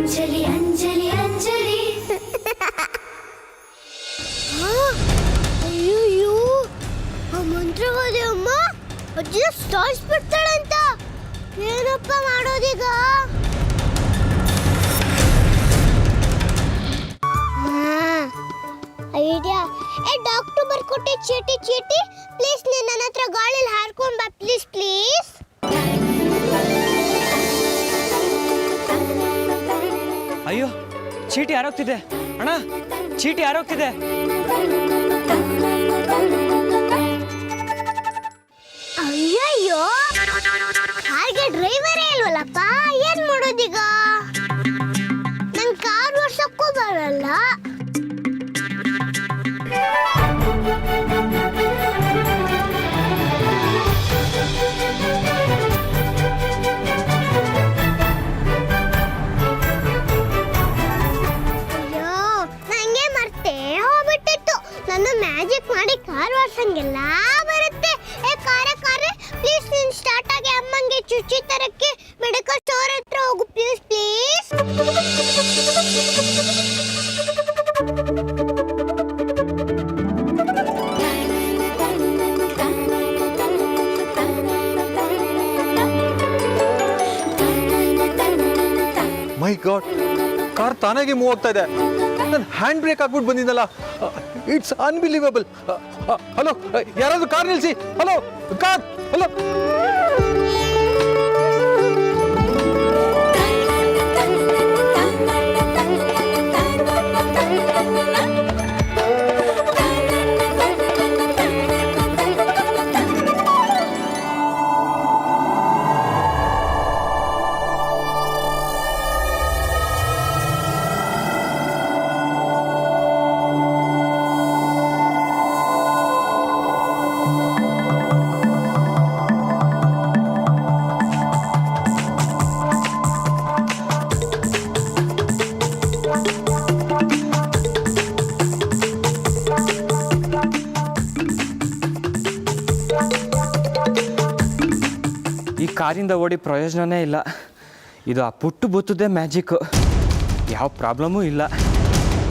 ಅಂಜಲಿ ಅಂಜಲಿ ಅಂಜಲಿ. ಅಯ್ಯೋ ಆ ಮಂತ್ರವಾದಿ ಅಮ್ಮ ಅಜ್ಜಿ ಸಾಯಿಸ್ಬಿಡ್ತಾಳಂತ. ಏನಪ್ಪ ಮಾಡೋದೀಗ? ಐಡಿಯಾ. ಡಾಕ್ಟರ್ ಬರ್ಕೊಟ್ಟೆ ಚೀಟಿ ಪ್ಲೀಸ್ ನೀನು ನನ್ನ ಹತ್ರ ಗಾಳಿಲಿ ಹಾರ್ಕೊಂಡ್ ಬಾ ಪ್ಲೀಸ್. ಅಯ್ಯೋ ಚೀಟಿ ಯಾರೋಗ್ತಿದೆ ಅಣ್ಣ, ಚೀಟಿ ಯಾರೋಗ್ತಿದೆ. ಅಯ್ಯಯ್ಯೋ ಹಾಗೆ ಡ್ರೈವರೇ ಇಲ್ವಲ್ಲಪ್ಪ, ಏನ್ ಮಾಡೋದೀಗ? ನಂಗೆ ಕಾರ್ ಓಡ್ಸಕ್ಕೂ ಬರಲ್ಲ. ಮ್ಯಾಜಿಕ್ ಮಾಡಿ ಕಾರ್ ಓಡಿಸಂಗಿಲ್ಲ ಬರುತ್ತೆ. ಕಾರೆ ಪ್ಲೀಸ್ ನೀನು ಸ್ಟಾರ್ಟ್ ಆಗಿ ಅಮ್ಮಂಗೆ ಚುಚ್ಚಿ ತರಕ್ಕೆ ಮೆಡಿಕಲ್ ಸ್ಟೋರ್ ಹತ್ರ ಹೋಗು ಪ್ಲೀಸ್. ಮೈ ಗಾಡ್, ಕಾರ್ ತಾನಾಗೆ ಮೂವ್ ಆಗ್ತಾ ಇದೆ. ನನ್ನ ಹ್ಯಾಂಡ್ ಬ್ರೇಕ್ ಹಾಕ್ಬಿಟ್ಟು ಬಂದಿದ್ದಲ್ಲ, ಇಟ್ಸ್ ಅನ್ಬಿಲೀವಬಲ್. ಹಲೋ, ಯಾರಾದ್ರೂ ಕಾರ್ ನಿಲ್ಸಿ. Hello car, hello. ಈ ಕಾರಿಂದ ಓಡಿ ಪ್ರಯೋಜನನೇ ಇಲ್ಲ. ಇದು ಆ ಪುಟ್ಟು ಬುತ್ತದೇ ಮ್ಯಾಜಿಕ್ಕು. ಯಾವ ಪ್ರಾಬ್ಲಮೂ ಇಲ್ಲ.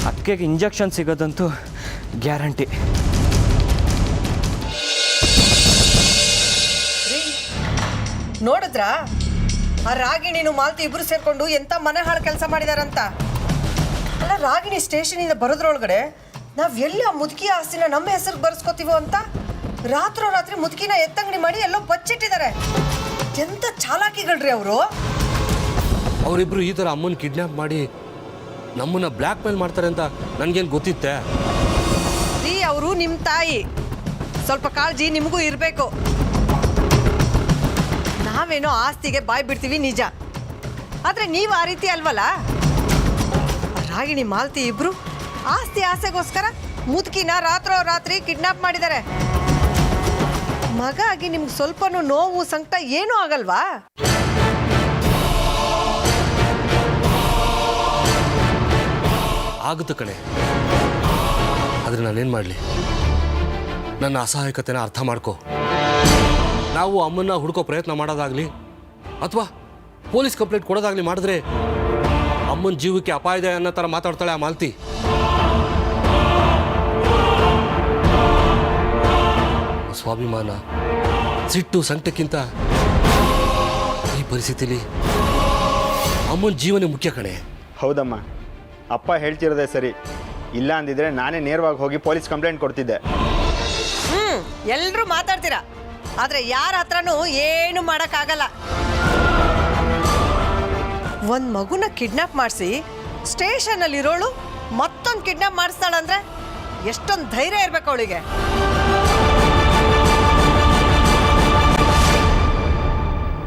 ಅದಕ್ಕೆ ಇಂಜೆಕ್ಷನ್ ಸಿಗೋದಂತೂ ಗ್ಯಾರಂಟಿ. ನೋಡಿದ್ರಾ ಆ ರಾಗಿಣಿನು ಮಾಲ್ತಿ ಇಬ್ರು ಸೇರ್ಕೊಂಡು ಎಂತ ಮನೆ ಹಾಳು ಕೆಲಸ ಮಾಡಿದಾರಂತ. ಅಲ್ಲ, ರಾಗಿಣಿ ಸ್ಟೇಷನಿಂದ ಬರೋದ್ರೊಳಗಡೆ ನಾವ್ ಎಲ್ಲಿ ಆ ಮುದುಕಿ ಆಸ್ತಿನ ನಮ್ಮ ಹೆಸರಿಗೆ ಬರ್ಸ್ಕೊತೀವೋ ಅಂತ ರಾತ್ರಿ ಮುದುಕಿನ ಎತ್ತಂಗಡಿ ಮಾಡಿ ಎಲ್ಲೋ ಬಚ್ಚಿಟ್ಟಿದ್ದಾರೆ. ಎಂತ ಚಾಲಾಕಿಗಳ್ರಿ ಅವರು. ಅವರಿಬ್ರು ಈ ಥರ ಅಮ್ಮನ ಕಿಡ್ನಾಪ್ ಮಾಡಿ ನಮ್ಮನ್ನ ಬ್ಲ್ಯಾಕ್ ಮೇಲ್ ಮಾಡ್ತಾರೆ ಅಂತ ನನಗೇನು ಗೊತ್ತಿತ್ತೆ? ರೀ, ಅವರು ನಿಮ್ಮ ತಾಯಿ, ಸ್ವಲ್ಪ ಕಾಳಜಿ ನಿಮಗೂ ಇರಬೇಕು. ನಾವೇನೋ ಆಸ್ತಿಗೆ ಬಾಯ್ ಬಿಡ್ತೀವಿ ನಿಜ, ಆದರೆ ನೀವು ಆ ರೀತಿ ಅಲ್ವಲ್ಲ. ರಾಗಿಣಿ ಮಾಲ್ತಿ ಇಬ್ರು ಆಸ್ತಿ ಆಸೆಗೋಸ್ಕರ ಮುದುಕಿನ ರಾತ್ರಿ ಕಿಡ್ನಾಪ್ ಮಾಡಿದ್ದಾರೆ. ಮಗ ಆಗಿ ನಿಮ್ಗೆ ಸ್ವಲ್ಪನೂ ನೋವು ಸಂಕಟ ಏನೂ ಆಗಲ್ವಾ? ಆಗುತ್ತೆ ಕಣೆ, ಆದರೆ ನಾನೇನು ಮಾಡಲಿ? ನನ್ನ ಅಸಹಾಯಕತೆನ ಅರ್ಥ ಮಾಡ್ಕೊ. ನಾವು ಅಮ್ಮನ್ನ ಹುಡ್ಕೋ ಪ್ರಯತ್ನ ಮಾಡೋದಾಗಲಿ ಅಥವಾ ಪೊಲೀಸ್ ಕಂಪ್ಲೇಂಟ್ ಕೊಡೋದಾಗಲಿ ಮಾಡಿದ್ರೆ ಅಮ್ಮನ ಜೀವಕ್ಕೆ ಅಪಾಯ ಇದೆ ಅನ್ನೋ ಥರ ಮಾತಾಡ್ತಾಳೆ ಆ ಮಾಲ್ತಿ. ಸ್ವಾಭಿಮಾನ, ಸಿಟ್ಟು, ಸಂಕಟಕ್ಕಿಂತ ಈ ಪರಿಸ್ಥಿತಿಲಿ ಅಮ್ಮನ ಜೀವನ ಮುಖ್ಯ ಕಣೆ. ಹೌದಮ್ಮ, ಅಪ್ಪ ಹೇಳ್ತಿರೋದೇ ಸರಿ. ಇಲ್ಲ ಅಂದಿದ್ರೆ ನಾನೇ ನೇರವಾಗಿ ಹೋಗಿ ಪೊಲೀಸ್ ಕಂಪ್ಲೇಂಟ್ ಕೊಡ್ತಿದ್ದೆ. ಎಲ್ಲರೂ ಮಾತಾಡ್ತೀರಾ, ಆದರೆ ಯಾರ ಹತ್ರನೂ ಏನು ಮಾಡೋಕ್ಕಾಗಲ್ಲ. ಒಂದು ಮಗುನ ಕಿಡ್ನಾಪ್ ಮಾಡಿಸಿ ಸ್ಟೇಷನಲ್ಲಿರೋಳು ಮತ್ತೊಂದು ಕಿಡ್ನಾಪ್ ಮಾಡಿಸ್ತಾಳಂದ್ರೆ ಎಷ್ಟೊಂದು ಧೈರ್ಯ ಇರಬೇಕು ಅವಳಿಗೆ.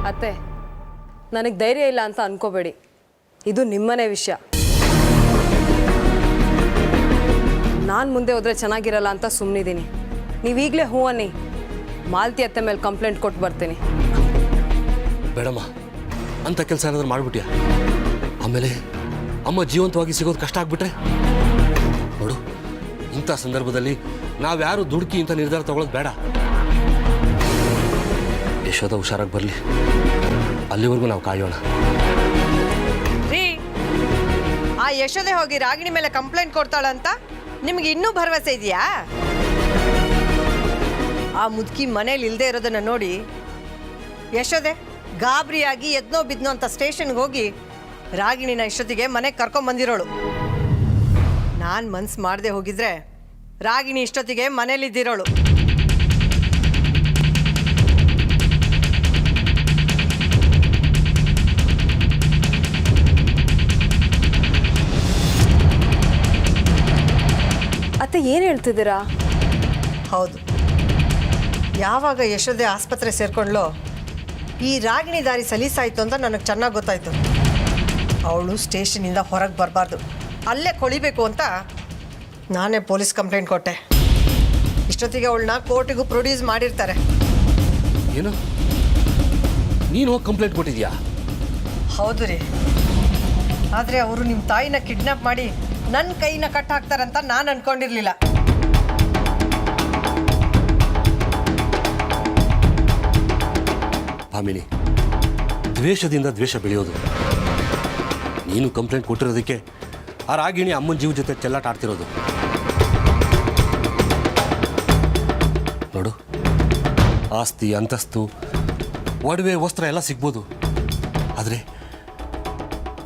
ಅತ್ತೆ, ನನಗೆ ಧೈರ್ಯ ಇಲ್ಲ ಅಂತ ಅನ್ಕೋಬೇಡಿ. ಇದು ನಿಮ್ಮನೇ ವಿಷಯ. ನಾನು ಮುಂದೆ ಹೋದರೆ ಚೆನ್ನಾಗಿರಲ್ಲ ಅಂತ ಸುಮ್ಮನಿದ್ದೀನಿ. ನೀವೀಗಲೇ ಹೂ ಅನ್ನಿ, ಮಾಲ್ತಿ ಅತ್ತೆ ಮೇಲೆ ಕಂಪ್ಲೇಂಟ್ ಕೊಟ್ಟು ಬರ್ತೀನಿ. ಬೇಡಮ್ಮ, ಅಂಥ ಕೆಲಸ ಏನಾದರೂ ಮಾಡಿಬಿಟ್ಯಾ? ಆಮೇಲೆ ಅಮ್ಮ ಜೀವಂತವಾಗಿ ಸಿಗೋದು ಕಷ್ಟ ಆಗ್ಬಿಟ್ರೆ ನೋಡು, ಇಂಥ ಸಂದರ್ಭದಲ್ಲಿ ನಾವ್ಯಾರು ದುಡುಕಿ ಇಂಥ ನಿರ್ಧಾರ ತಗೊಳ್ಳೋದು ಬೇಡ. ಯಶೋಧ ಹುಷಾರಾಗಿ ಬರಲಿ, ಅಲ್ಲಿವರೆಗೂ ನಾವು ಕಾಯೋಣ. ರೀ, ಆ ಯಶೋದೆ ಹೋಗಿ ರಾಗಿಣಿ ಮೇಲೆ ಕಂಪ್ಲೇಂಟ್ ಕೊಡ್ತಾಳಂತ ನಿಮ್ಗೆ ಇನ್ನೂ ಭರವಸೆ ಇದೆಯಾ? ಆ ಮುದುಕಿ ಮನೇಲಿ ಇಲ್ಲದೆ ಇರೋದನ್ನ ನೋಡಿ ಯಶೋದೆ ಗಾಬರಿಯಾಗಿ ಎದ್ನೋ ಬಿದ್ನೋ ಅಂತ ಸ್ಟೇಷನ್ಗೆ ಹೋಗಿ ರಾಗಿಣಿನ ಇಷ್ಟೊತ್ತಿಗೆ ಮನೆಗೆ ಕರ್ಕೊಂಬಂದಿರೋಳು. ನಾನು ಮನ್ಸು ಮಾಡದೆ ಹೋಗಿದ್ರೆ ರಾಗಿಣಿ ಇಷ್ಟೊತ್ತಿಗೆ ಮನೇಲಿದ್ದಿರೋಳು. ಅತ್ತೆ ಏನು ಹೇಳ್ತಿದ್ದೀರಾ? ಹೌದು, ಯಾವಾಗ ಯಶೋದೆ ಆಸ್ಪತ್ರೆ ಸೇರ್ಕೊಂಡ್ಲೋ ಈ ರಾಗಿಣಿ ದಾರಿ ಸಲೀಸಾಯಿತು ಅಂತ ನನಗೆ ಚೆನ್ನಾಗಿ ಗೊತ್ತಾಯಿತು. ಅವಳು ಸ್ಟೇಷನಿಂದ ಹೊರಗೆ ಬರಬಾರ್ದು, ಅಲ್ಲೇ ಕೊಳಿಬೇಕು ಅಂತ ನಾನೇ ಪೊಲೀಸ್ ಕಂಪ್ಲೇಂಟ್ ಕೊಟ್ಟೆ. ಇಷ್ಟೊತ್ತಿಗೆ ಅವಳನ್ನ ಕೋರ್ಟಿಗೂ ಪ್ರೊಡ್ಯೂಸ್ ಮಾಡಿರ್ತಾರೆ. ಏನು ನೀನು ಹೋಗಿ ಕಂಪ್ಲೇಂಟ್ ಕೊಟ್ಟಿದ್ಯಾ? ಹೌದು ರೀ, ಆದರೆ ಅವರು ನಿಮ್ಮ ತಾಯಿನ ಕಿಡ್ನಾಪ್ ಮಾಡಿ ನನ್ನ ಕೈನ ಕಟ್ ಹಾಕ್ತಾರಂತ ನಾನು ಅನ್ಕೊಂಡಿರ್ಲಿಲ್ಲ. ಭಾಮಿನಿ, ದ್ವೇಷದಿಂದ ದ್ವೇಷ ಬೆಳೆಯೋದು. ನೀನು ಕಂಪ್ಲೇಂಟ್ ಕೊಟ್ಟಿರೋದಕ್ಕೆ ಆ ರಾಗಿಣಿ ಅಮ್ಮನ ಜೀವ ಜೊತೆ ಚೆಲ್ಲಾಟ ಆಡ್ತಿರೋದು. ನೋಡು, ಆಸ್ತಿ ಅಂತಸ್ತು ಒಡವೆ ವಸ್ತ್ರ ಎಲ್ಲ ಸಿಗ್ಬೋದು, ಆದರೆ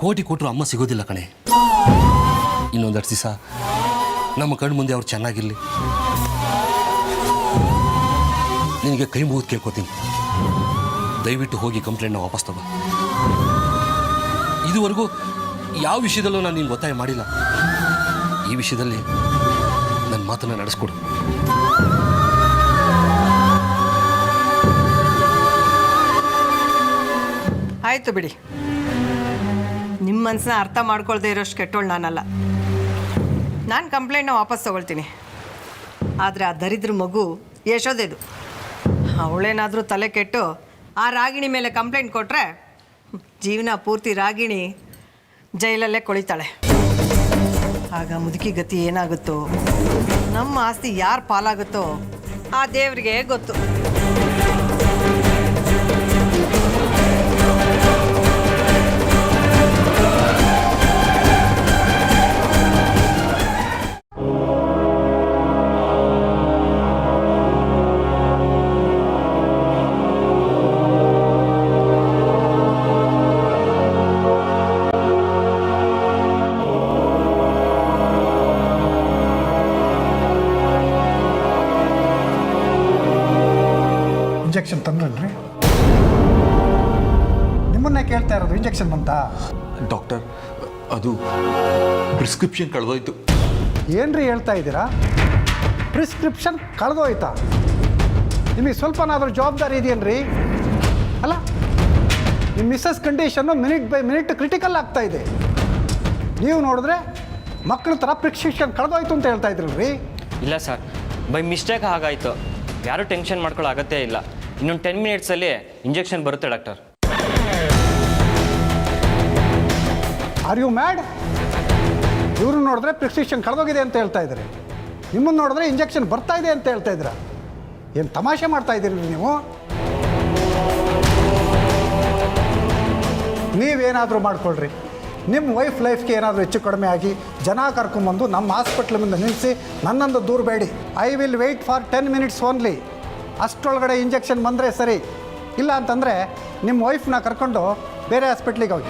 ಕೋಟಿ ಕೊಟ್ಟರು ಅಮ್ಮ ಸಿಗೋದಿಲ್ಲ ಕಣೆ. ಇನ್ನೊಂದೆರಡು ದಿವಸ ನಮ್ಮ ಕಣ್ಣು ಮುಂದೆ ಅವ್ರು ಚೆನ್ನಾಗಿರಲಿ. ನಿನಗೆ ಕೈ ಮುಗಿದು ಕೇಳ್ಕೊತೀನಿ, ದಯವಿಟ್ಟು ಹೋಗಿ ಕಂಪ್ಲೇಂಟ್ನ ವಾಪಸ್ ತಗೋ. ಇದುವರೆಗೂ ಯಾವ ವಿಷಯದಲ್ಲೂ ನಾನು ನಿನ್ಗೆ ಒತ್ತಾಯ ಮಾಡಿಲ್ಲ. ಈ ವಿಷಯದಲ್ಲಿ ನನ್ನ ಮಾತನ್ನು ನಡೆಸ್ಕೊಡು. ಆಯಿತು ಬಿಡಿ, ನಿಮ್ಮ ಮನಸ್ಸನ್ನ ಅರ್ಥ ಮಾಡ್ಕೊಳ್ದೇ ಇರೋಷ್ಟು ಕೆಟ್ಟೋಳು ನಾನಲ್ಲ. ನಾನು ಕಂಪ್ಲೇಂಟ್ನ ವಾಪಸ್ ತಗೊಳ್ತೀನಿ. ಆದರೆ ಆ ದರಿದ್ರ ಮಗು ಯಶೋದೆದು. ಅವಳೇನಾದರೂ ತಲೆ ಕೆಟ್ಟು ಆ ರಾಗಿಣಿ ಮೇಲೆ ಕಂಪ್ಲೇಂಟ್ ಕೊಟ್ಟರೆ ಜೀವನ ಪೂರ್ತಿ ರಾಗಿಣಿ ಜೈಲಲ್ಲೇ ಕೊಳಿತಾಳೆ. ಆಗ ಮುದುಕಿ ಗತಿ ಏನಾಗುತ್ತೋ, ನಮ್ಮ ಆಸ್ತಿ ಯಾರು ಪಾಲಾಗುತ್ತೋ ಆ ದೇವರಿಗೆ ಗೊತ್ತು. ಇಂಜೆಕ್ಷನ್ ತಂದ್ರಲ್ರಿ? ನಿಮ್ಮನ್ನೇ ಕೇಳ್ತಾ ಇರೋದು, ಇಂಜೆಕ್ಷನ್ ಬಂತಾ? ಡಾಕ್ಟರ್, ಅದು ಪ್ರಿಸ್ಕ್ರಿಪ್ಷನ್ ಕಳೆದೋಯ್ತು. ಏನ್ರಿ ಹೇಳ್ತಾ ಇದ್ದೀರಾ? ಪ್ರಿಸ್ಕ್ರಿಪ್ಷನ್ ಕಳೆದೋಯ್ತಾ? ನಿಮಗೆ ಸ್ವಲ್ಪನಾದರೂ ಜವಾಬ್ದಾರಿ ಇದೆಯೇನ್ರಿ? ಅಲ್ಲ, ನಿಮ್ಮ missus condition minute by minute critical ಆಗ್ತಾ ಇದೆ. ನೀವು ನೋಡಿದ್ರೆ ಮಕ್ಕಳ ಥರ ಪ್ರಿಸ್ಕ್ರಿಪ್ಷನ್ ಕಳೆದೋಯ್ತು ಅಂತ ಹೇಳ್ತಾ ಇದ್ರಲ್ರಿ? ಇಲ್ಲ ಸರ್, ಬೈ ಮಿಸ್ಟೇಕ್ ಹಾಗಾಯಿತು. ಯಾರೂ ಟೆನ್ಷನ್ ಮಾಡ್ಕೊಳ್ಳೋ ಅಗತ್ಯ ಇಲ್ಲ. ಇನ್ನೊಂದು 10 ಮಿನಿಟ್ಸಲ್ಲಿ ಇಂಜೆಕ್ಷನ್ ಬರುತ್ತೆ ಡಾಕ್ಟರ್. Are you mad? ಇವ್ರು ನೋಡಿದ್ರೆ ಪ್ರಿಸ್ಕ್ರಿಪ್ಷನ್ ಕಳೆದೋಗಿದೆ ಅಂತ ಹೇಳ್ತಾ ಇದ್ದಾರೆ, ನಿಮ್ಮನ್ನು ನೋಡಿದ್ರೆ ಇಂಜೆಕ್ಷನ್ ಬರ್ತಾ ಇದೆ ಅಂತ ಹೇಳ್ತಾ ಇದ್ದೀರಾ. ಏನು ತಮಾಷೆ ಮಾಡ್ತಾ ಇದ್ದೀರಿ ನೀವು? ನೀವೇನಾದರೂ ಮಾಡ್ಕೊಳ್ರಿ. ನಿಮ್ಮ ವೈಫ್ ಲೈಫ್ಗೆ ಏನಾದರೂ ಹೆಚ್ಚು ಕಡಿಮೆ ಆಗಿ ಜನ ಕರ್ಕೊಂಬಂದು ನಮ್ಮ ಹಾಸ್ಪಿಟ್ಲ್ ಮುಂದೆ ನಿಲ್ಲಿಸಿ ನನ್ನೊಂದು ದೂರಬೇಡಿ. I will wait for 10 minutes only. ಅಷ್ಟರೊಳಗಡೆ ಇಂಜೆಕ್ಷನ್ ಬಂದರೆ ಸರಿ, ಇಲ್ಲ ಅಂತಂದರೆ ನಿಮ್ಮ ವೈಫ್ನ ಕರ್ಕೊಂಡು ಬೇರೆ ಹಾಸ್ಪಿಟ್ಲಿಗೆ ಹೋಗಿ.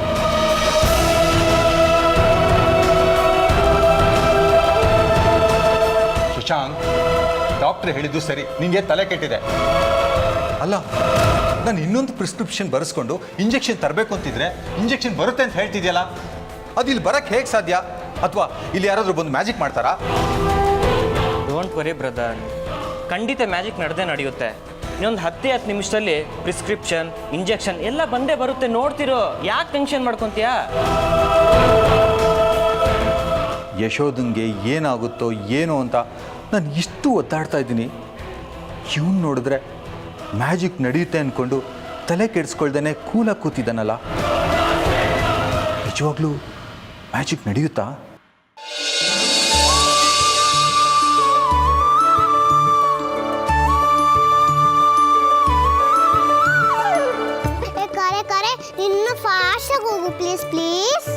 ಶಶಾಂಕ್, ಡಾಕ್ಟ್ರ್ ಹೇಳಿದ್ದು ಸರಿ, ನಿಮಗೆ ತಲೆ ಕೆಟ್ಟಿದೆ. ಅಲ್ಲ, ನಾನು ಇನ್ನೊಂದು ಪ್ರಿಸ್ಕ್ರಿಪ್ಷನ್ ಬರೆಸ್ಕೊಂಡು ಇಂಜೆಕ್ಷನ್ ತರಬೇಕು ಅಂತಿದ್ರೆ ಇಂಜೆಕ್ಷನ್ ಬರುತ್ತೆ ಅಂತ ಹೇಳ್ತಿದ್ಯಲ್ಲ, ಅದು ಇಲ್ಲಿ ಬರೋಕ್ಕೆ ಹೇಗೆ ಸಾಧ್ಯ? ಅಥವಾ ಇಲ್ಲಿ ಯಾರಾದರೂ ಬಂದು ಮ್ಯಾಜಿಕ್ ಮಾಡ್ತಾರಾ? ಡೋಂಟ್ ವರಿ ಬ್ರದರ್, ಖಂಡಿತ ಮ್ಯಾಜಿಕ್ ನಡೆದೇ ನಡೆಯುತ್ತೆ. ಇನ್ನೊಂದು 10 ನಿಮಿಷದಲ್ಲಿ ಪ್ರಿಸ್ಕ್ರಿಪ್ಷನ್, ಇಂಜೆಕ್ಷನ್ ಎಲ್ಲ ಬಂದೇ ಬರುತ್ತೆ, ನೋಡ್ತಿರೋ. ಯಾಕೆ ಟೆನ್ಷನ್ ಮಾಡ್ಕೊತೀಯಾ? ಯಶೋದಂಗೆ ಏನಾಗುತ್ತೋ ಏನೋ ಅಂತ ನಾನು ಇಷ್ಟು ಒದ್ದಾಡ್ತಾ ಇದ್ದೀನಿ. ಇವ್ನು ನೋಡಿದ್ರೆ ಮ್ಯಾಜಿಕ್ ನಡೆಯುತ್ತೆ ಅಂದ್ಕೊಂಡು ತಲೆ ಕೆಡಿಸ್ಕೊಳ್ದೇನೆ ಕೂಲಾಗಿ ಕೂತಿದ್ದಾನಲ್ಲ. ನಿಜವಾಗ್ಲೂ ಮ್ಯಾಜಿಕ್ ನಡೆಯುತ್ತಾ? ಕರೆ ಕರೆ, ಇನ್ನು ಫಾಸ್ಟಾಗಿ ಹೋಗು ಪ್ಲೀಸ್ ಪ್ಲೀಸ್.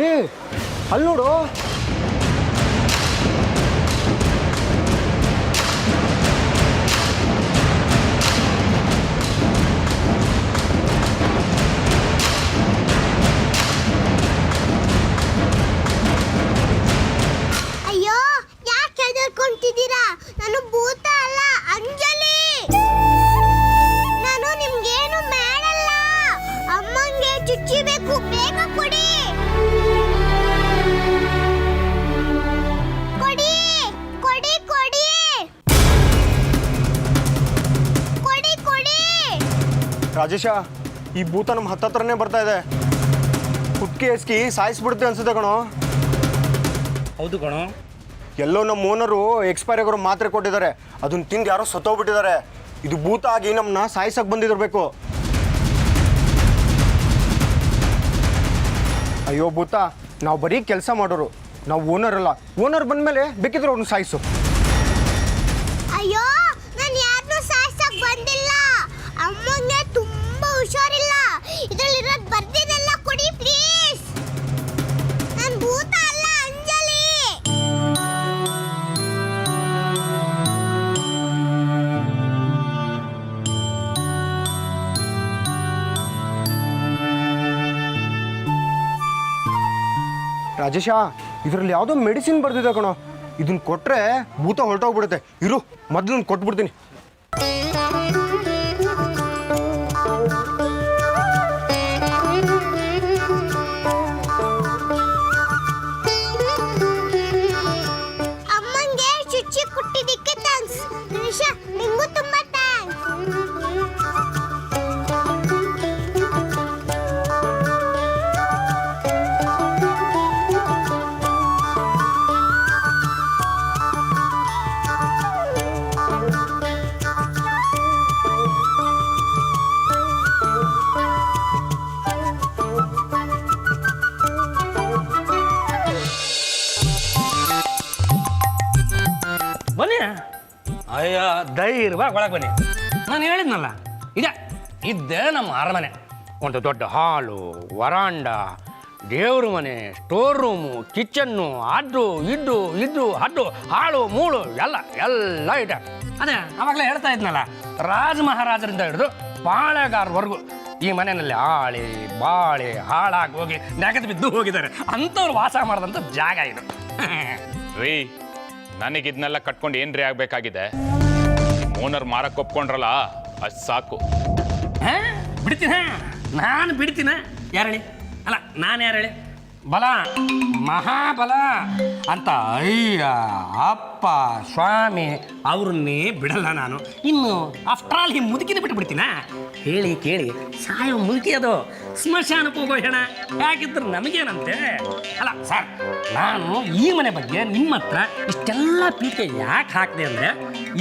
ಏ ಅಲ್ಲಿ ನೋಡು. ಅಯ್ಯೋ ಯಾಕೆ ಹೆದರ್ಕೊಂತಿದ್ದೀರಾ? ನಾನು ಭೂತ ಅಲ್ಲ, ಅಂಜಲಿ. ನಾನು ನಿಮ್ಗೇನು ಮಾಡಲ್ಲ. ಅಮ್ಮಂಗೆ ಚುಚ್ಚಿಬೇಕು, ಬೇಗ ಕೊಡಿ. ಕೊಡಿ ಕೊಡಿ ಕೊಡಿ ಕೊಡಿ ಕೊಡಿ. ರಾಜೇಶ, ಈ ಭೂತ ನಮ್ಮ ಹತ್ತತ್ರನೇ ಬರ್ತಾ ಇದೆ. ಕುಟ್ಕಿ ಎಸ್ಕಿ ಸಾಯಿಸ್ಬಿಡುತ್ತೆ ಅನ್ಸುತ್ತೆ ಕಣೋ. ಹೌದು ಕಣೋ. ಎಲ್ಲೋ ನಮ್ಮ ಓನರು ಎಕ್ಸ್ಪೈರ್ ಆಗಿರೋ ಮಾತ್ರೆ ಕೊಟ್ಟಿದ್ದಾರೆ, ಅದನ್ನ ತಿಂದು ಯಾರೋ ಸತ್ತೋಗ್ಬಿಟ್ಟಿದ್ದಾರೆ. ಇದು ಭೂತ ಆಗಿ ನಮ್ಮನ್ನ ಸಾಯಿಸಕ್ಕೆ ಬಂದಿದಿರ್ಬೇಕು. ಅಯ್ಯೋ ಭೂತ, ನಾವು ಬರೀ ಕೆಲಸ ಮಾಡೋರು, ನಾವು ಓನರ್ ಅಲ್ಲ. ಓನರ್ ಬಂದಮೇಲೆ ಬೇಕಿದ್ರೆ ಅವ್ರನ್ನ ಸಾಯಿಸು. ಅಯ್ಯೋ ನಾನು ಯಾರನ್ನೂ ಸಾಯಿಸಕ್ ಬಂದಿಲ್ಲ. ಅಮ್ಮಂಗೆ ತುಂಬಾ ಹುಷಾರಿಲ್ಲ. ಇದ್ರಲ್ಲಿರೋದು ಬರ್ದಿದ್ದೆಲ್ಲ ಕೊಡಿ ಪ್ಲೀಸ್. ನಾನು ಭೂತ ಅಲ್ಲ, ಅಂಜಲಿ. ರಾಜೇಶ, ಇದರಲ್ಲಿ ಯಾವುದೋ ಮೆಡಿಸಿನ್ ಬರ್ದಿದೆ ಕಣೋ. ಇದನ್ನ ಕೊಟ್ರೆ ಭೂತ ಹೊರಟೋಗ್ಬಿಡುತ್ತೆ. ಇರು, ಮೊದಲು ಕೊಟ್ಬಿಡ್ತೀನಿ. ಅಮ್ಮಂಗೆ ಚುಚ್ಚಿ ಕೊಟ್ಟಿದ್ದಕ್ಕೆ ಥ್ಯಾಂಕ್ಸ್. ನಿಶಾ, ನಿಂಗೂ ತುಂಬಾ ಥ್ಯಾಂಕ್ಸ್. ಬನ್ನಿ. ಅಯ್ಯ ಧೈರ್ಯವಾಗಿ ಒಳಗೆ ಬನ್ನಿ. ನಾನು ಹೇಳಿದ್ನಲ್ಲ, ಇದ್ದೇ ನಮ್ಮ ಅರಮನೆ. ಒಂದು ದೊಡ್ಡ ಹಾಲು, ವರಾಂಡ, ದೇವ್ರ ಮನೆ, ಸ್ಟೋರ್ ರೂಮು, ಕಿಚನ್ನು, ಅಡ್ಡು ಇದ್ದು ಹಡ್ಡು, ಹಾಳು ಮೂಳು ಎಲ್ಲ ಇದೆ. ಅದೇ ಆವಾಗಲೇ ಹೇಳ್ತಾ ಇದ್ನಲ್ಲ, ರಾಜ ಮಹಾರಾಜರಿಂದ ಹಿಡಿದು ಬಾಳೆಗಾರವರೆಗೂ ಈ ಮನೆಯಲ್ಲಿ ಆಳೆ ಬಾಳೆ ಹಾಳಾಗಿ ಹೋಗಿ ನೆಗೆದು ಬಿದ್ದು ಹೋಗಿದ್ದಾರೆ. ಅಂಥವ್ರು ವಾಸ ಮಾಡಿದಂಥ ಜಾಗ ಇದು. ರೀ, ನನಗಿದ್ನೆಲ್ಲ ಕಟ್ಕೊಂಡು ಏನ್ರಿ ಆಗ್ಬೇಕಾಗಿದೆ? ಓನರ್ ಮಾರಕ್ಕೆ ಒಪ್ಕೊಂಡ್ರಲ್ಲ, ಅಷ್ಟು ಸಾಕು. ಬಿಡ್ತೀನ? ನಾನು ಬಿಡ್ತೀನ? ಯಾರು ಹೇಳಿ? ಅಲ್ಲ, ನಾನು ಯಾರು ಹೇಳಿ? ಬಲ, ಮಹಾಬಲ ಅಂತ ಅಯ್ಯ ಅಪ್ಪ ಸ್ವಾಮಿ ಅವ್ರನ್ನೇ ಬಿಡಲ್ಲ ನಾನು. ಇನ್ನು ಆಫ್ಟರ್ ಆಲ್ ಈ ಮುದುಕಿನ ಬಿಟ್ಬಿಡ್ತೀನ? ಹೇಳಿ ಕೇಳಿ ಸಾಯೋ ಮುದುಕಿ ಅದು. ಸ್ಮಶಾನಕ್ಕೆ ಹೋಗೋ ಹೆಣ ಯಾಕಿದ್ರು ನಮಗೇನಂತೆ? ಅಲ್ಲ ಸರ್, ನಾನು ಈ ಮನೆ ಬಗ್ಗೆ ನಿಮ್ಮ ಹತ್ರ ಇಷ್ಟೆಲ್ಲ ಪೀಠೆ ಯಾಕೆ ಹಾಕಿದೆ ಅಂದರೆ,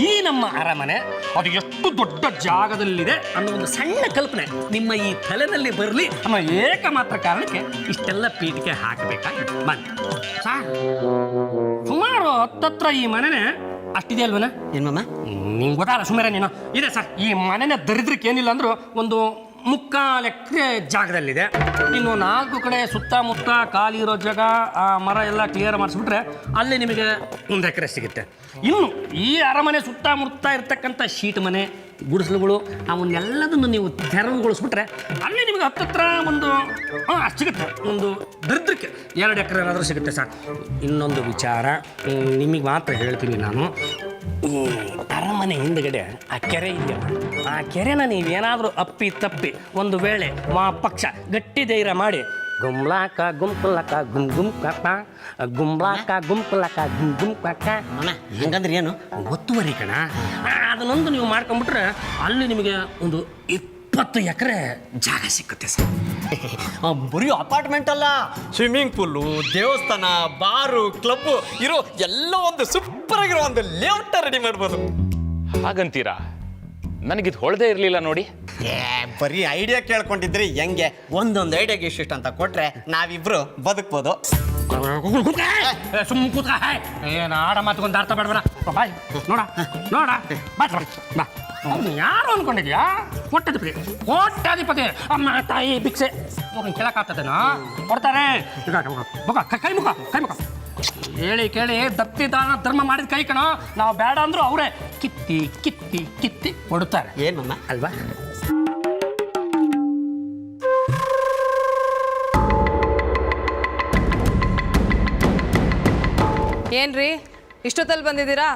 ಈ ನಮ್ಮ ಅರಮನೆ ಅದು ಎಷ್ಟು ದೊಡ್ಡ ಜಾಗದಲ್ಲಿದೆ ಅನ್ನೋ ಒಂದು ಸಣ್ಣ ಕಲ್ಪನೆ ನಿಮ್ಮ ಈ ತಲೆನಲ್ಲಿ ಬರಲಿ ಅನ್ನೋ ಏಕಮಾತ್ರ ಕಾರಣಕ್ಕೆ ಇಷ್ಟೆಲ್ಲ ಪೀಠಿಕೆ ಹಾಕಬೇಕಾಗಿತ್ತು. ಬನ್ನಿ ಸರ್, ಸುಮಾರು 10 ಈ ಮನೆನೇ ಅಷ್ಟಿದೆ ಅಲ್ವನ? ಏನಮ್ಮ ನಿಂಗೆ ಗೊತ್ತಲ್ಲ, ಸುಮಾರು ನೀನು ಇದೆ ಸರ್. ಈ ಮನೆನ ದರಿದ್ರಕ್ಕೆ ಏನಿಲ್ಲ ಅಂದರೂ ಒಂದು 3/4 ಎಕರೆ ಜಾಗದಲ್ಲಿದೆ. ಇನ್ನು 4 ಕಡೆ ಸುತ್ತಮುತ್ತ ಖಾಲಿ ಇರೋ ಜಾಗ, ಆ ಮರ ಎಲ್ಲ ಕ್ಲಿಯರ್ ಮಾಡಿಸ್ಬಿಟ್ರೆ ಅಲ್ಲಿ ನಿಮಗೆ 1 ಎಕರೆ ಸಿಗುತ್ತೆ. ಇನ್ನು ಈ ಅರಮನೆ ಸುತ್ತಮುತ್ತ ಇರ್ತಕ್ಕಂಥ ಶೀಟ್ ಮನೆ, ಗುಡಿಸಲುಗಳು, ಅವನ್ನೆಲ್ಲದನ್ನು ನೀವು ತೆರವುಗೊಳಿಸ್ಬಿಟ್ರೆ ಅಲ್ಲಿ ನಿಮಗೆ ಹತ್ತತ್ರ ಒಂದು ಅಷ್ಟು ಸಿಗುತ್ತೆ. ಒಂದು ದರಿದ್ರಕ್ಕೆ 2 ಎಕರೆ ಏನಾದರೂ ಸಿಗುತ್ತೆ ಸರ್. ಇನ್ನೊಂದು ವಿಚಾರ ನಿಮಗೆ ಮಾತ್ರ ಹೇಳ್ತೀನಿ ನಾನು, ಈ ಅರಮನೆ ಹಿಂದ್ಗಡೆ ಆ ಕೆರೆ ಇದೆಯಲ್ಲ, ಆ ಕೆರೆನ ನೀವೇನಾದರೂ ಅಪ್ಪಿ ತಪ್ಪಿ ಒಂದು ವೇಳೆ ಪಕ್ಷ ಗಟ್ಟಿ ಧೈರ್ಯ ಮಾಡಿ ಗುಂಬ್ಲಾಕ ಗುಂಪುಲಕ ಗುಮ್ ಗುಮ್ ಕಾಕ ಗುಂಬ್ಲಾಕ ಗುಂಪುಲಕ ಗುಮ್ ಗುಮ್ ಕಾಕ ಹಂಗಂದ್ರೆ ಏನು? ಒತ್ತುವರಿ ಕಣ. ಅದನ್ನೊಂದು ನೀವು ಮಾಡ್ಕೊಂಡ್ಬಿಟ್ರೆ ಅಲ್ಲಿ ನಿಮಗೆ ಒಂದು 20 ಎಕರೆ ಜಾಗ ಸಿಕ್ಕುತ್ತೆ ಸರ್. ಬರೀ ಅಪಾರ್ಟ್ಮೆಂಟ್ ಅಲ್ಲ, ಸ್ವಿಮ್ಮಿಂಗ್ ಪೂಲು, ದೇವಸ್ಥಾನ, ಬಾರು, ಕ್ಲಬ್ಬು ಇರೋ ಎಲ್ಲ ಒಂದು ಸೂಪರ್ ಆಗಿರೋ ಒಂದು ಲೇಔಟ್ ರೆಡಿ ಮಾಡ್ಬೋದು. ಹಾಗಂತೀರಾ? ನನಗಿದು ಹೊಳದೇ ಇರಲಿಲ್ಲ ನೋಡಿ. ಬರೀ ಐಡಿಯಾ ಕೇಳ್ಕೊಂಡಿದ್ರಿ ಹೆಂಗೆ? ಒಂದೊಂದು ಐಡಿಯಾಗೆ ಇಷ್ಟಿಷ್ಟು ಅಂತ ಕೊಟ್ರೆ ನಾವಿಬ್ರು ಬದುಕ್ಬೋದು. ಸುಮ್ಮ ಕೂತ ಏನು ಆಡ ಮಾತುಕೊಂಡು ಅರ್ಥ ಬೇಡಬೇಡ. ಬಾಯ್ ನೋಡ ಬಾ ಅವ್ನು ಯಾರು ಅನ್ಕೊಂಡಿದ್ಯಾ? ಕೋಟ್ಯಾಧಿಪತಿ ಅಮ್ಮ ತಾಯಿ ಭಿಕ್ಷೆ ಅವ್ರನ್ನ ಕೇಳಕ್ಕಾಗ್ತದೇನಾ? ಕೊಡ್ತಾರೆ. ಕೈ ಮುಖ ಹೇಳಿ ಕೇಳಿ ದತ್ತಿ ದಾನ ಧರ್ಮ ಮಾಡಿದ ಕೈ ಕಣ. ನಾವು ಬೇಡ ಅಂದ್ರು ಅವರೇ ಕಿತ್ತಿ ಕೊಡುತ್ತಾರೆ. ಏನಮ್ಮ ಅಲ್ವಾ? ಏನ್ರಿ ಇಷ್ಟೊತ್ತಲ್ಲಿ ಬಂದಿದ್ದೀರಾ?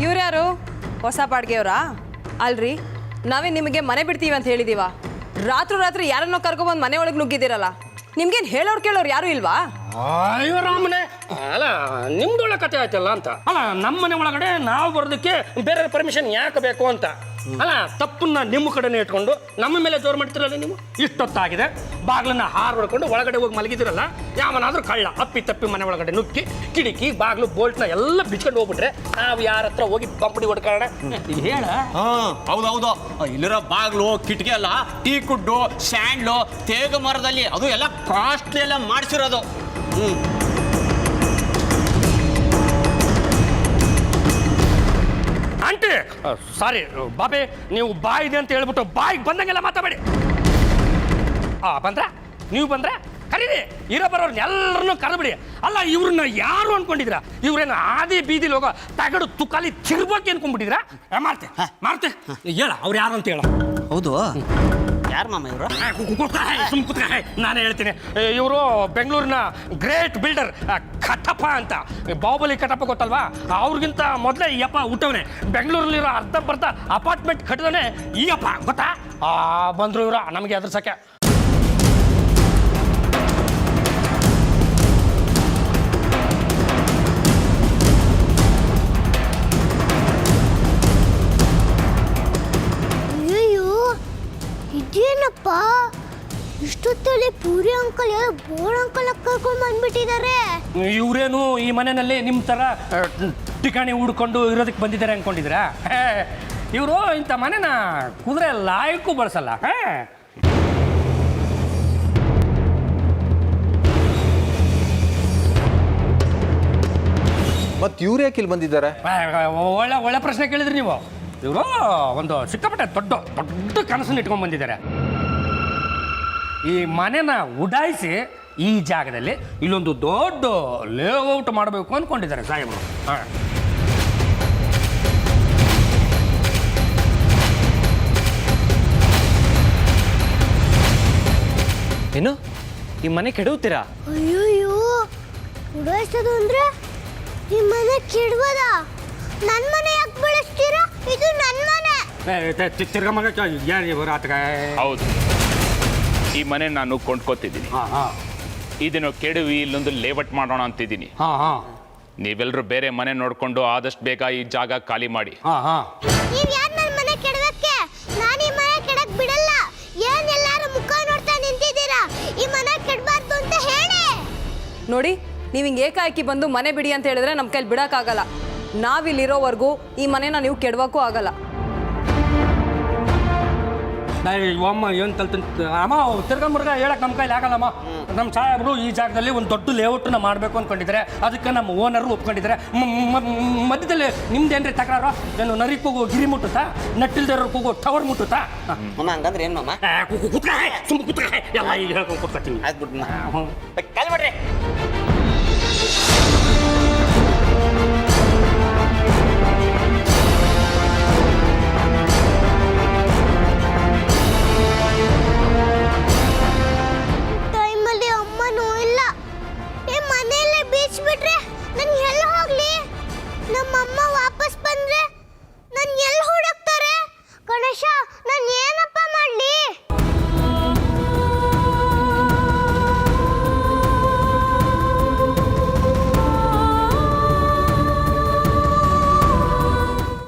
ಇವ್ರ್ಯಾರು? ಹೊಸ ಬಾಡಿಗೆಯವರಾ? ಅಲ್ರಿ, ನಾವೇ ನಿಮಗೆ ಮನೆ ಬಿಡ್ತೀವಿ ಅಂತ ಹೇಳಿದೀವ. ರಾತ್ರಿ ಯಾರನ್ನೋ ಕರ್ಕೊಬಂದು ಮನೆ ಒಳಗೆ ನುಗ್ಗಿದ್ದೀರಲ್ಲ, ನಿಮ್ಗೇನು ಹೇಳೋರು ಕೇಳೋರು ಯಾರು ಇಲ್ವಾ? ಅಯ್ಯೋ ರಾಮನೆ, ಅಲ್ಲ ನಿಮ್ದೊಳ್ಳೆ ಕತೆ ಆಯ್ತಲ್ಲ ಅಂತ. ಅಲ್ಲ ನಮ್ಮ ಮನೆ ಒಳಗಡೆ ನಾವು ಬರೋದಕ್ಕೆ ಬೇರೆ ಪರ್ಮಿಷನ್ ಯಾಕೆ ಬೇಕು ಅಂತ. ಅಲ್ಲ ತಪ್ಪನ್ನ ನಿಮ್ಮ ಕಡೆನೇ ಇಟ್ಕೊಂಡು ನಮ್ಮ ಮೇಲೆ ಜೋರು ಮಾಡ್ತಿರಲ್ಲ ನೀವು. ಇಷ್ಟೊತ್ತಾಗಿದೆ, ಬಾಗಿಲನ್ನ ಹಾರು ಹೊಡ್ಕೊಂಡು ಒಳಗಡೆ ಹೋಗಿ ಮಲಗಿದಿರಲ್ಲ. ಯಾವನಾದ್ರೂ ಕಳ್ಳ ತಪ್ಪಿ ಮನೆ ಒಳಗಡೆ ನುಗ್ಗಿ ಕಿಟಕಿ ಬಾಗಿಲು ಬೋಲ್ಟ್ನ ಎಲ್ಲ ಬಿಚ್ಕೊಂಡು ಹೋಗ್ಬಿಟ್ರೆ ನಾವು ಯಾರ ಹತ್ರ ಹೋಗಿ ಬಂಪಡಿ ಹೊಡ್ಕೊಳ್ಳೋಣ? ಈಗ ಹೇಳ. ಹೌದೌದು, ಇಲ್ಲಿರೋ ಬಾಗ್ಲು ಕಿಟಕಿ ಎಲ್ಲ ಟೀ ಕುಡ್ಡು ಸ್ಯಾಂಡ್ಲು ತೇಗ ಮರದಲ್ಲಿ ಅದು ಎಲ್ಲ ಕಾಸ್ಟ್ಲಿ ಎಲ್ಲ ಮಾಡಿಸಿರೋದು. ಆಂಟಿ ಸಾರಿ ಬಾಬೆ, ನೀವು ಬಾಯ್ ಇದೆ ಅಂತ ಹೇಳ್ಬಿಟ್ಟು ಬಾಯಿಗೆ ಬಂದಂಗೆಲ್ಲ ಮಾತಾಡಿ. ನೀವು ಬಂದ್ರೆ ಕರೀರಿ, ಇರೋ ಬರೋರ್ನ ಎಲ್ಲರನ್ನೂ ಕರೆದ್ಬಿಡಿ. ಅಲ್ಲ ಇವ್ರನ್ನ ಯಾರು ಅನ್ಕೊಂಡಿದ್ರ? ಇವ್ರೇನು ಆದಿ ಬೀದಿಲಿ ಹೋಗೋ ತಗಡು ತುಕಾಲಿ ತಿರ್ಬೋಕೆ ಅನ್ಕೊಂಡ್ಬಿಟ್ಟಿದ್ರ? ಮಾಡ್ತೆ ಹೇಳ ಅವ್ರು ಯಾರು ಅಂತ ಹೇಳ. ಹೌದು, ಯಾರು ಮಾಮ ಇವರು? ನಾನೇ ಹೇಳ್ತೀನಿ. ಇವರು ಬೆಂಗಳೂರಿನ ಗ್ರೇಟ್ ಬಿಲ್ಡರ್ ಕಟ್ಟಪ್ಪ ಅಂತ. ಬಾಹುಬಲಿ ಕಟ್ಟಪ್ಪ ಗೊತ್ತಲ್ವಾ? ಅವ್ರಿಗಿಂತ ಮೊದಲೇ ಈ ಅಪ್ಪ ಹುಟ್ಟವನೆ. ಬೆಂಗಳೂರಲ್ಲಿರೋ ಅರ್ಧ ಅಪಾರ್ಟ್ಮೆಂಟ್ ಕಟ್ಟಿದವನೇ ಈ ಅಪ್ಪ, ಗೊತ್ತಾ? ಬಂದ್ರು ಇವರು ನಮಗೆ ಎದುರ್ಸಕ್ಕೆ. ಇದೇನಪ್ಪ ಇಷ್ಟೊತ್ತಲ್ಲಿ ಪೂರಿ ಅಂಕಲ್ ಯಾರೋ ಬೋರ್ಡ್ ಅಂಕಲ್ ಕರ್ಕೊಂಡು ಬಂದ್ಬಿಟ್ಟಿದ್ದಾರೆ. ಇವರೇನು ಈ ಮನೆಯಲ್ಲಿ ನಿಮ್ಮ ಥರ ಠಿಕಾಣಿ ಹುಡ್ಕೊಂಡು ಇರೋದಕ್ಕೆ ಬಂದಿದ್ದಾರೆ ಅನ್ಕೊಂಡಿದ್ದೀರಾ? ಇವರು ಇಂಥ ಮನೆನ ಕುದುರೆ ಲಾಯಕ್ಕೂ ಬಳಸಲ್ಲ. ಮತ್ತೆ ಇವ್ರು ಯಾಕೆ ಇಲ್ಲಿ ಬಂದಿದ್ದಾರೆ? ಒಳ್ಳೆ ಪ್ರಶ್ನೆ ಕೇಳಿದ್ರಿ ನೀವು. ಇವರು ಒಂದು ಸಿಕ್ಕಾಪಟ್ಟೆ ದೊಡ್ಡ ಕನಸನ್ನು ಇಟ್ಕೊಂಡು ಬಂದಿದ್ದಾರೆ. ಈ ಮನೆನ ಉಡಾಯಿಸಿ ಈ ಜಾಗದಲ್ಲಿ ಇಲ್ಲೊಂದು ದೊಡ್ಡ ಲೇಔಟ್ ಮಾಡಬೇಕು ಅಂದ್ಕೊಂಡಿದ್ದಾರೆ ಸಾಹೇಬರು. ಏನು ಈ ಮನೆ ಕೆಡುತ್ತೀರಾ? ಅಯ್ಯೋ, ಉಡಾಯಿಸೋದು ಅಂದ್ರೆ ಈ ಮನೆ ಕೆಡವದ? ನನ್ನ ಮನೆ ಯಾಕೆ ಬೆಳೆಸ್ತೀರಾ? ಇದು ನನ್ನ ಮನೆ. ತಿರ್ಗ ಮಗ ಹೌದು, ಈ ಮನೆ ನಾನು ಕೊಂಡ್ಕೋತಿದ್ದೀನಿ. ಇದನ್ನು ಕೆಡವಿ ಇಲ್ಲೊಂದು ಲೇಔಟ್ ಮಾಡೋಣ ಅಂತಿದ್ದೀನಿ. ನೀವೆಲ್ಲರೂ ಬೇರೆ ಮನೆ ನೋಡ್ಕೊಂಡು ಆದಷ್ಟು ಬೇಗ ಈ ಜಾಗ ಖಾಲಿ ಮಾಡಿ. ನೀವ್ ಯಾರು ನನ್ನ ಮನೆ ಕೆಡವಕ್ಕೆ? ನಾನು ಈ ಮನೆ ಕೆಡಕ್ ಬಿಡಲ್ಲ. ಏನ್ ಎಲ್ಲಾರು ಮುಖ ನೋಡ್ತಾ ನಿಂತಿದ್ದೀರಾ? ಈ ಮನೆ ಕೆಡಬಾರ್ದು ಅಂತ ಹೇಳಿ. ನೋಡಿ, ನೀವು ಹಿಂಗೆ ಏಕಾಏಕಿ ಬಂದು ಮನೆ ಬಿಡಿ ಅಂತ ಹೇಳಿದ್ರೆ ನಮ್ಮ ಕೈಲಿ ಬಿಡೋಕ್ಕಾಗಲ್ಲ. ನಾವಿಲ್ಲಿರೋವರೆಗೂ ಈ ಮನೆನ ನೀವು ಕೆಡವಕ್ಕೂ ಆಗಲ್ಲ. ಅಮ್ಮ ಏನು ಅಮ್ಮ ತಿರ್ಗಾ ಮುರ್ಗ ಹೇಳಕ್ ನಮ್ಮ ಕೈಲಿ ಆಗಲ್ಲಮ್ಮ. ನಮ್ಮ ಸಾಹೇಬರು ಈ ಜಾಗದಲ್ಲಿ ಒಂದು ದೊಡ್ಡ ಲೇಔಟನ್ನ ಮಾಡಬೇಕು ಅಂದ್ಕೊಂಡಿದ್ದಾರೆ. ಅದಕ್ಕೆ ನಮ್ಮ ಓನರು ಒಪ್ಕೊಂಡಿದ್ದಾರೆ. ಮಧ್ಯದಲ್ಲಿ ನಿಮ್ದೇನ್ರಿ ತಕರಾರು? ಏನು ನರಿ ಕೂಗು ಗಿರಿ ಮುಟ್ಟುತ್ತಾ? ನಟ್ಟಿಲ್ದಿರೋ ಕೂಗು ಟವರ್ ಮುಟ್ಟುತ್ತಾ? ಹಂಗಂದ್ರೆ ಏನು ಮಾಮ? ಎಲ್ಲ ಈಗ ಹೇಳ್ಕೊಂಡು ಕೊಡ್ತೀನಿ. ಕಾಲ್ ಮಾಡ್ರಿ. ಟೈಮಲ್ಲಿ ಅಮ್ಮನೂ ಇಲ್ಲ. ಈ ಮನೆಯಲ್ಲೇ ಬೀಚ್ ಬಿಟ್ರೆ ನನ್ಗೆ ಎಲ್ಲ ಹೋಗ್ಲಿ? ನಮ್ಮಮ್ಮ ವಾಪಸ್